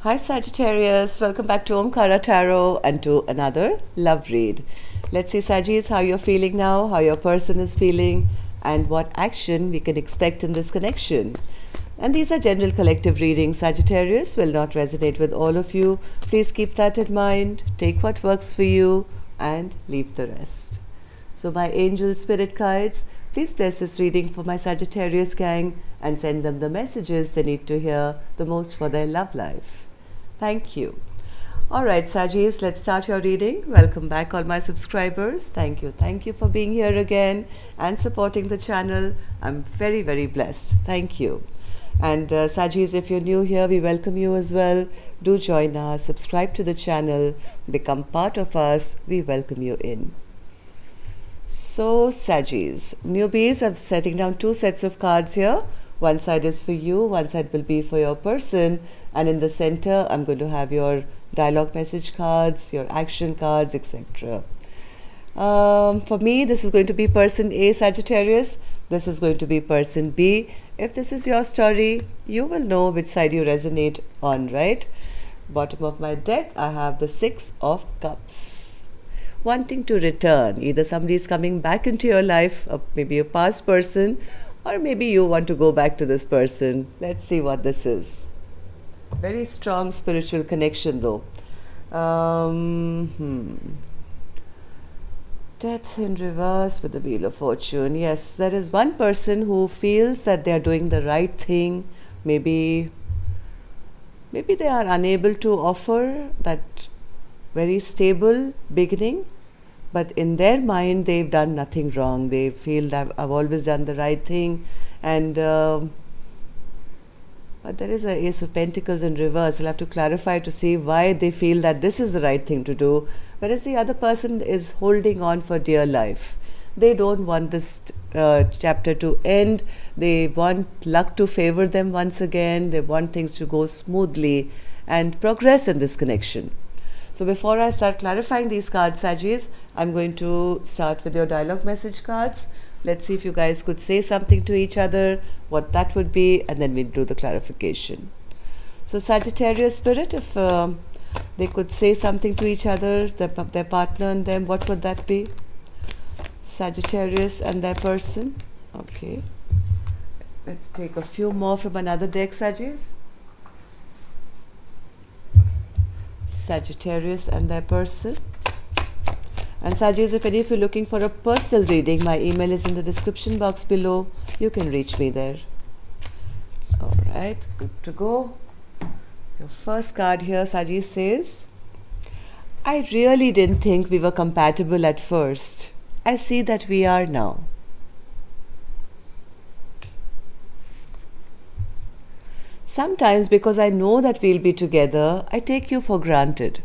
Hi Sagittarius, welcome back to Omkara Tarot and to another love read. Let's see Sagittarius, how you're feeling now, how your person is feeling and what action we can expect in this connection. And these are general collective readings. Sagittarius will not resonate with all of you. Please keep that in mind. Take what works for you and leave the rest. So my angel spirit guides, please bless this reading for my Sagittarius gang and send them the messages they need to hear the most for their love life. Thank you. Alright Sagittarius, let's start your reading. Welcome back all my subscribers. Thank you. Thank you for being here again and supporting the channel. I'm very, very blessed. Thank you. And Sagittarius, if you're new here, we welcome you as well. Do join us, subscribe to the channel, become part of us. We welcome you in. So Sagittarius, newbies, I'm setting down two sets of cards here. One side is for you, one side will be for your person, and in the center I'm going to have your dialogue message cards, your action cards, etc. For me, this is going to be person A, Sagittarius. This is going to be person B. If this is your story, you will know which side you resonate on, right? Bottom of my deck, I have the Six of Cups. Wanting to return. Either somebody is coming back into your life, maybe a past person, or maybe you want to go back to this person. Let's see what this is. Very strong spiritual connection though. Death in reverse with the Wheel of Fortune. Yes, there is one person who feels that they are doing the right thing. Maybe they are unable to offer that very stable beginning, but in their mind they've done nothing wrong. They feel that I've always done the right thing, and but there is a Ace of Pentacles in reverse. I'll have to clarify to see why they feel that this is the right thing to do, whereas the other person is holding on for dear life. They don't want this chapter to end. They want luck to favor them once again. They want things to go smoothly and progress in this connection. So before I start clarifying these cards, Sagittarius, I'm going to start with your dialogue message cards. Let's see if you guys could say something to each other, what that would be, and then we'll do the clarification. So Sagittarius spirit, if they could say something to each other, their partner and them, what would that be? Sagittarius and their person. Okay. Let's take a few more from another deck, Sagittarius. Sagittarius and their person. And Sagittarius, if any of you are looking for a personal reading, my email is in the description box below. You can reach me there. Alright, good to go. Your first card here, Sagittarius says, I really didn't think we were compatible at first. I see that we are now. Sometimes because I know that we'll be together, I take you for granted.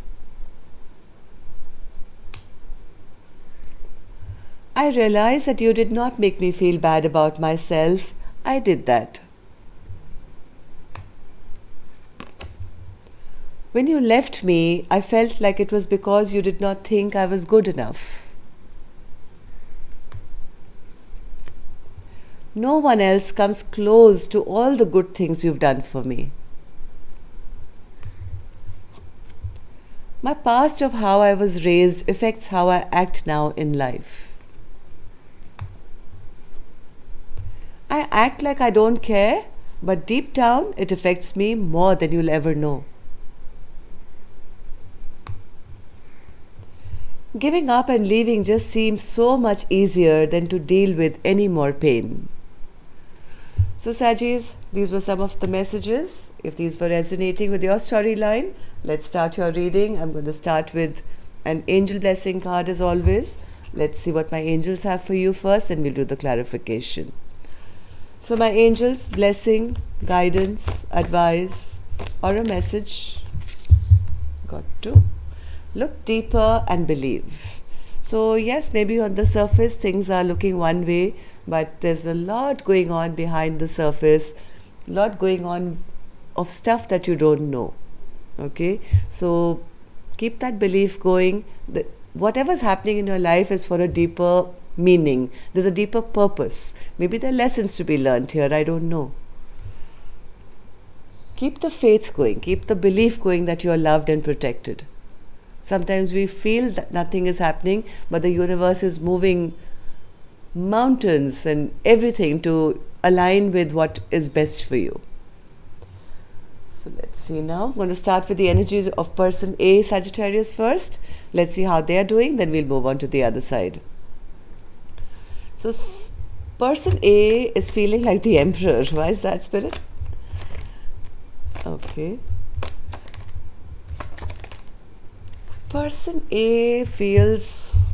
I realize that you did not make me feel bad about myself. I did that. When you left me, I felt like it was because you did not think I was good enough. No one else comes close to all the good things you've done for me. My past of how I was raised affects how I act now in life. I act like I don't care, but deep down it affects me more than you'll ever know. Giving up and leaving just seems so much easier than to deal with any more pain. So Sagittarius, these were some of the messages. If these were resonating with your storyline, let's start your reading. I'm going to start with an angel blessing card as always. Let's see what my angels have for you first, and we'll do the clarification. So my angels, blessing, guidance, advice, or a message. Got to look deeper and believe. So yes, maybe on the surface things are looking one way, but there's a lot going on behind the surface, a lot going on of stuff that you don't know. Okay, so keep that belief going. That whatever's happening in your life is for a deeper meaning. There's a deeper purpose. Maybe there are lessons to be learned here. I don't know. keep the faith going, keep the belief going that you are loved and protected. Sometimes we feel that nothing is happening, but the universe is moving mountains and everything to align with what is best for you. So let's see now. I'm going to start with the energies of person A, Sagittarius first. Let's see how they are doing, then we'll move on to the other side. So person A is feeling like the Emperor. Why is that, Spirit? Okay. Person A feels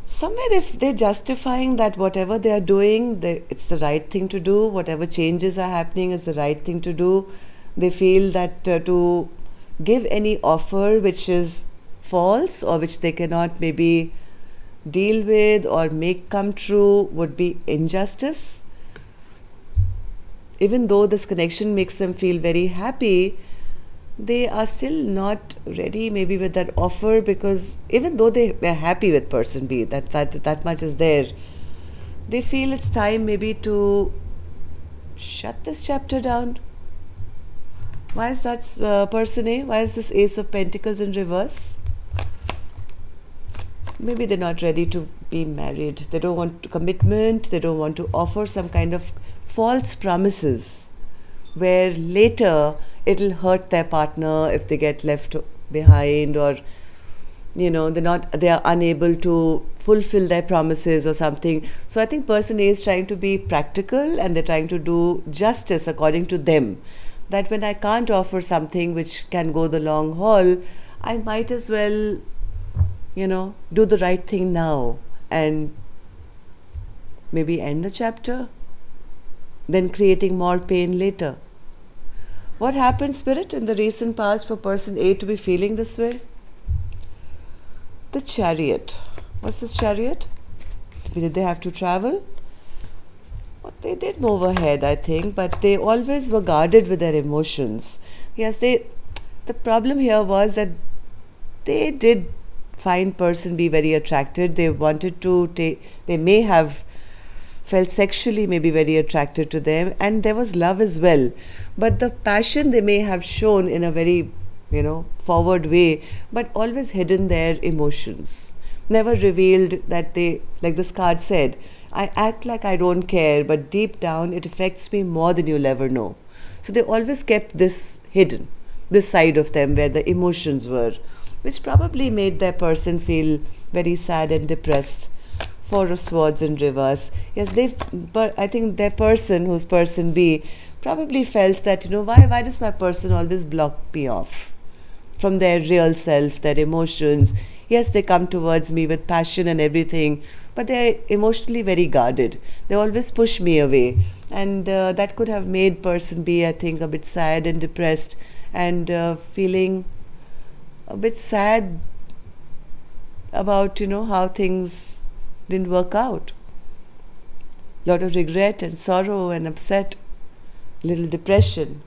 somewhere they're justifying that whatever they are doing, it's the right thing to do. Whatever changes are happening is the right thing to do. They feel that to give any offer which is false or which they cannot maybe deal with or make come true would be injustice. Even though this connection makes them feel very happy, they are still not ready maybe with that offer, because even though they're happy with person B, that much is there, they feel it's time maybe to shut this chapter down. Why is that person A? Why is this Ace of Pentacles in reverse? Maybe they're not ready to be married. They don't want commitment. They don't want to offer some kind of false promises where later it'll hurt their partner if they get left behind, or they are unable to fulfill their promises or something. So I think person A is trying to be practical, and they're trying to do justice according to them, that when I can't offer something which can go the long haul, I might as well do the right thing now and maybe end the chapter than creating more pain later. What happened, Spirit, in the recent past for person A to be feeling this way? The Chariot. What's this Chariot? Did they have to travel? Well, they did move ahead, I think, but they always were guarded with their emotions. Yes, the problem here was that they did find person B very attracted. They wanted to they may have felt sexually maybe very attracted to them, and there was love as well, but the passion they may have shown in a very forward way, but always hidden their emotions, never revealed that they, like this card said, I act like I don't care, but deep down it affects me more than you'll ever know. So they always kept this hidden, this side of them where the emotions were, which probably made their person feel very sad and depressed. Four of Swords in reverse. Yes, I think their person, who's person B, probably felt that, why does my person always block me off from their real self, their emotions? Yes, they come towards me with passion and everything, but they're emotionally very guarded. They always push me away. And that could have made person B, I think, a bit sad and depressed, and feeling a bit sad about, how things didn't work out. Lot of regret and sorrow and upset, little depression,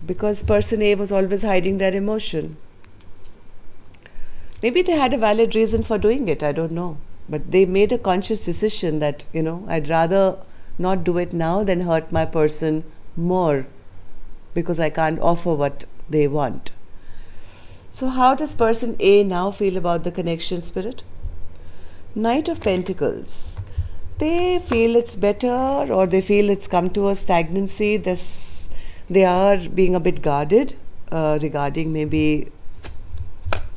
because person A was always hiding their emotion. Maybe they had a valid reason for doing it, I don't know, but they made a conscious decision that, I'd rather not do it now than hurt my person more because I can't offer what they want. So how does person A now feel about the connection, Spirit? Knight of Pentacles. They feel it's better, or they feel it's come to a stagnancy. They are being a bit guarded regarding maybe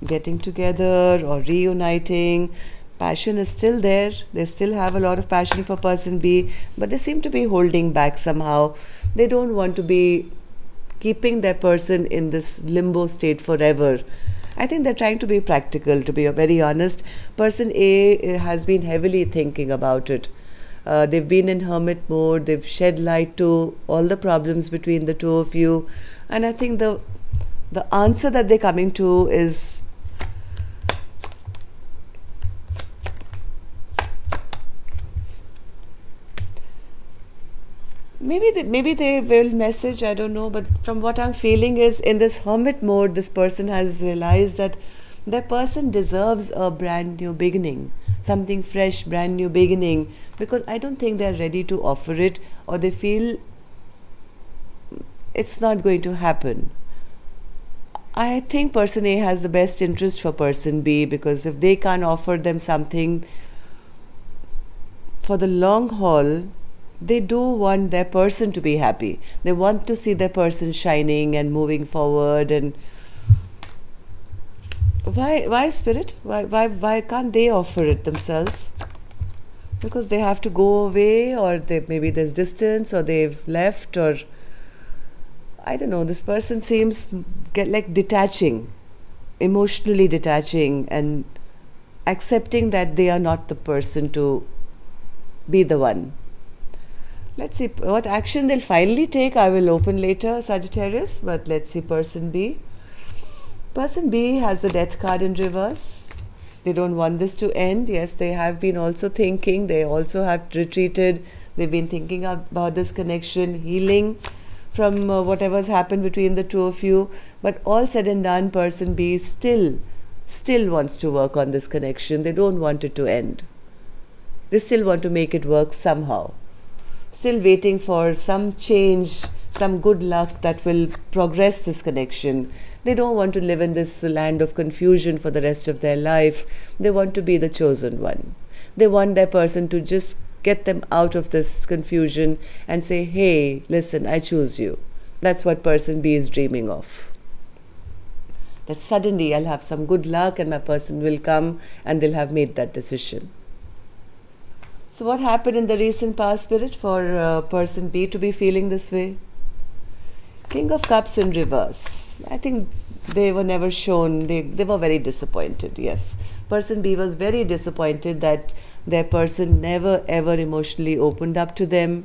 getting together or reuniting. Passion is still there. They still have a lot of passion for person B, but they seem to be holding back somehow. They don't want to be keeping their person in this limbo state forever. I think they're trying to be practical, to be very honest. Person A has been heavily thinking about it. They've been in hermit mode. They've shed light to all the problems between the two of you. And I think the answer that they're coming to is maybe they will message, I don't know, but from what I'm feeling is in this hermit mode, this person has realized that their person deserves a brand new beginning, something fresh, brand new beginning, because I don't think they're ready to offer it, or they feel it's not going to happen. I think person A has the best interest for person B, because if they can't offer them something for the long haul, they do want their person to be happy. They want to see their person shining and moving forward. And why Spirit? Why can't they offer it themselves? Because they have to go away, or maybe there's distance, or they've left, or I don't know. This person seems like detaching, emotionally detaching, and accepting that they are not the person to be the one. Let's see what action they'll finally take. I will open later, Sagittarius, but let's see person B. Person B has the Death card in reverse. They don't want this to end. Yes, they have been also thinking. They also have retreated. They've been thinking about this connection, healing from whatever's happened between the two of you. But all said and done, person B still wants to work on this connection. They don't want it to end. They still want to make it work somehow. Still waiting for some change, some good luck that will progress this connection. They don't want to live in this land of confusion for the rest of their life. They want to be the chosen one. They want their person to just get them out of this confusion and say, hey, listen, I choose you. That's what person B is dreaming of. That suddenly I'll have some good luck and my person will come and they'll have made that decision. So what happened in the recent past, Spirit, for person B to be feeling this way? King of Cups in reverse. I think they were never shown, they were very disappointed, yes. Person B was very disappointed that their person never ever emotionally opened up to them.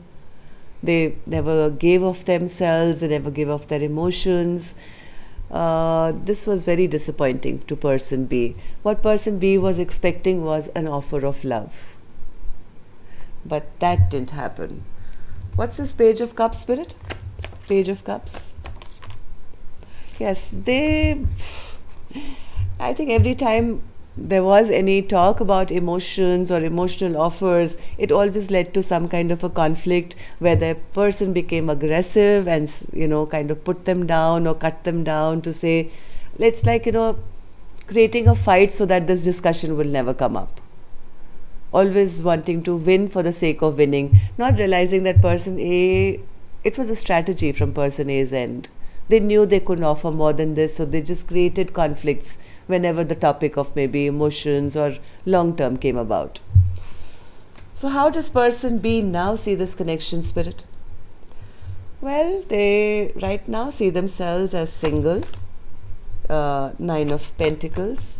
They never gave of themselves, they never gave of their emotions. This was very disappointing to person B. What person B was expecting was an offer of love. But that didn't happen. What's this Page of Cups, Spirit? Page of Cups. Yes, I think every time there was any talk about emotions or emotional offers, it always led to some kind of a conflict where the person became aggressive and, kind of put them down or cut them down to say, it's like, creating a fight so that this discussion will never come up. Always wanting to win for the sake of winning, not realizing that person A, it was a strategy from person A's end. They knew they couldn't offer more than this, so they just created conflicts whenever the topic of maybe emotions or long term came about. So how does person B now see this connection, Spirit? Well, they right now see themselves as single. 9 of Pentacles.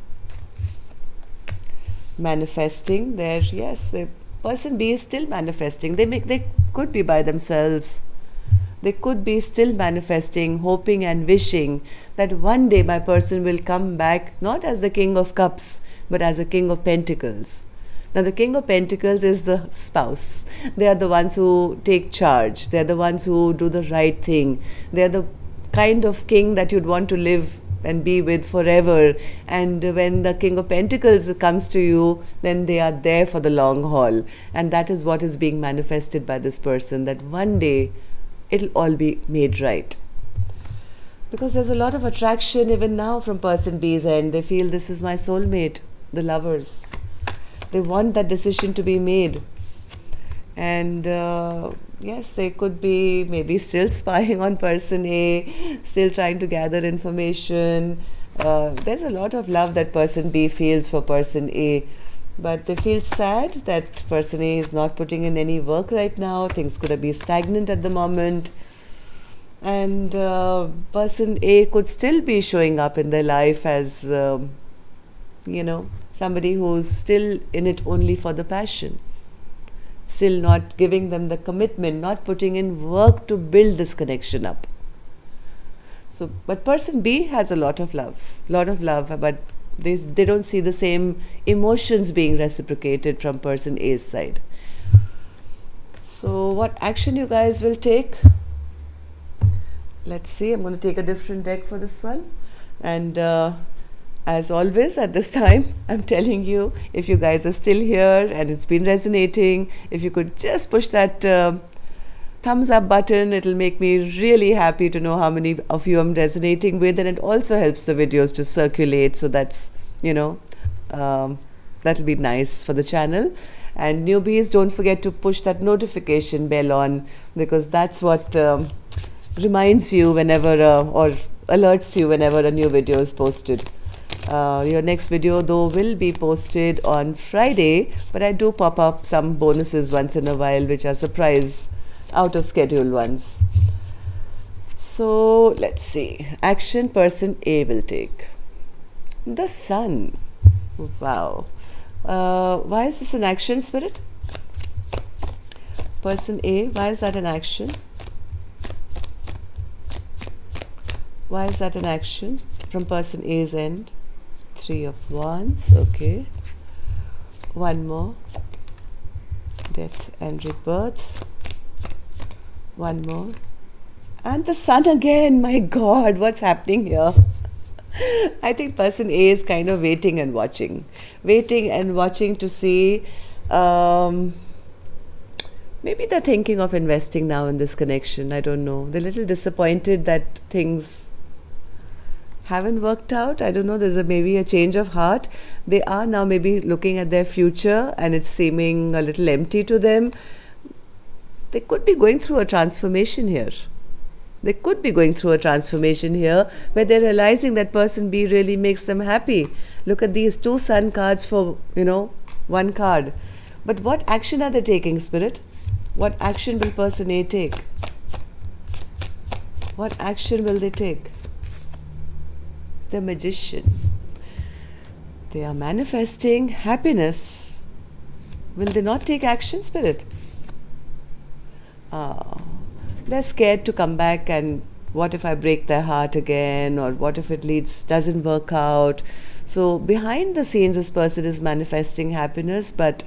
Manifesting there, yes, person B is still manifesting. They could be by themselves. They could be still manifesting, hoping and wishing that one day my person will come back, not as the King of Cups, but as a King of Pentacles. Now the King of Pentacles is the spouse. They are the ones who take charge. They are the ones who do the right thing. They are the kind of king that you'd want to live and be with forever. And when the King of Pentacles comes to you, then they are there for the long haul. And that is what is being manifested by this person, that one day it'll all be made right. Because there's a lot of attraction even now from person B's end. They feel this is my soulmate, the Lovers. They want that decision to be made. And yes, they could be maybe still spying on person A, still trying to gather information. There's a lot of love that person B feels for person A. But they feel sad that person A is not putting in any work right now. Things could be stagnant at the moment. And person A could still be showing up in their life as, somebody who's still in it only for the passion. Still not giving them the commitment, not putting in work to build this connection up. So, but person B has a lot of love, but they don't see the same emotions being reciprocated from person A's side. So what action you guys will take? Let's see. I'm going to take a different deck for this one. And as always at this time, I'm telling you, if you guys are still here and it's been resonating, if you could just push that thumbs up button. It'll make me really happy to know how many of you I'm resonating with, and it also helps the videos to circulate. So that's, that'll be nice for the channel. And newbies, don't forget to push that notification bell on, because that's what reminds you whenever or alerts you whenever a new video is posted. Your next video though will be posted on Friday, but I do pop up some bonuses once in a while, which are surprise out of schedule ones. So let's see. Action person A will take. The Sun. Wow. Why is this an action, Spirit? Person A, why is that an action? Why is that an action from person A's end? 3 of Wands, okay. One more. Death and rebirth. One more. And the Sun again. My God, what's happening here? I think person A is kind of waiting and watching. Waiting and watching to see. Maybe they're thinking of investing now in this connection. I don't know. They're a little disappointed that things haven't worked out. I don't know. There's maybe a change of heart. They are now maybe looking at their future and it's seeming a little empty to them. They could be going through a transformation here. They could be going through a transformation here where they're realizing that person B really makes them happy. Look at these 2 Sun cards for, one card. But what action are they taking, Spirit? What action will person A take? What action will they take? The Magician. They are manifesting happiness. Will they not take action, Spirit? They're scared to come back, and what if I break their heart again, or what if it doesn't work out? So behind the scenes, this person is manifesting happiness, but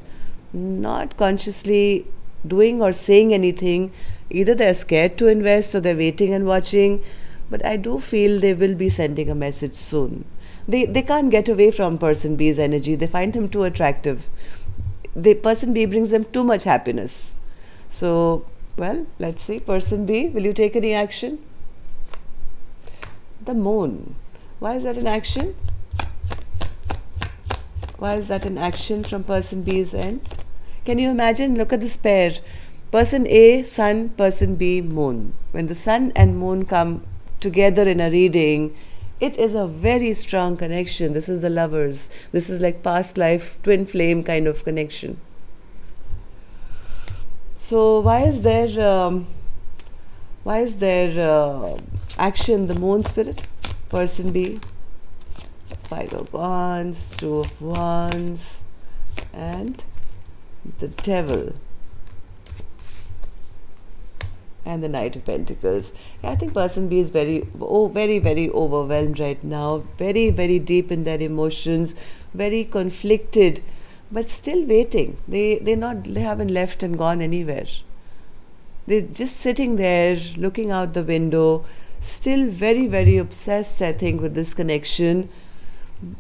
not consciously doing or saying anything. Either they're scared to invest or they're waiting and watching. But I do feel they will be sending a message soon. They can't get away from person B's energy. They find him too attractive. The person B brings them too much happiness. So, well, let's see. Person B, will you take any action? The Moon. Why is that an action? Why is that an action from person B's end? Can you imagine? Look at this pair. Person A, Sun, person B, Moon. When the Sun and Moon come together in a reading, it is a very strong connection. This is the lovers. This is like past life, twin flame kind of connection. So why is there action, the Moon, Spirit? Person B. 5 of Wands, 2 of Wands, and the Devil. And the Knight of Pentacles. I think person B is very, very overwhelmed right now. Very, very deep in their emotions. Very conflicted, but still waiting. They haven't left and gone anywhere. They're just sitting there, looking out the window. Still very, very obsessed, I think, with this connection,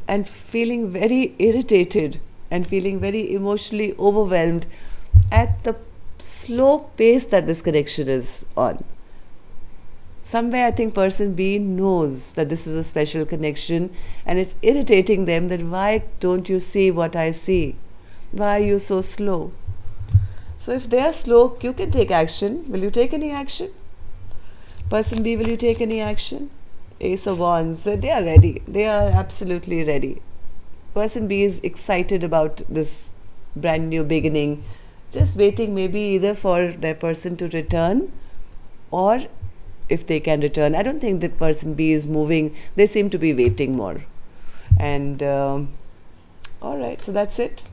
and feeling very irritated and feeling very emotionally overwhelmed at the slow pace that this connection is on. Somewhere I think person B knows that this is a special connection, and it's irritating them that why don't you see what I see? Why are you so slow? So if they are slow, you can take action. Will you take any action? Person B, will you take any action? Ace of Wands. They are ready. They are absolutely ready. Person B is excited about this brand new beginning. Just waiting maybe either for their person to return, or if they can return. I don't think that person B is moving. They seem to be waiting more. And alright, so that's it.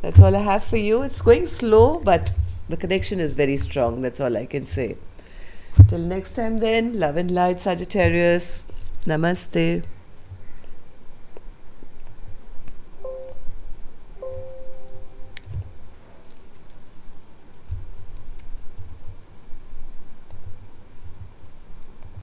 That's all I have for you. It's going slow, but the connection is very strong. That's all I can say. Till next time then, love and light, Sagittarius. Namaste.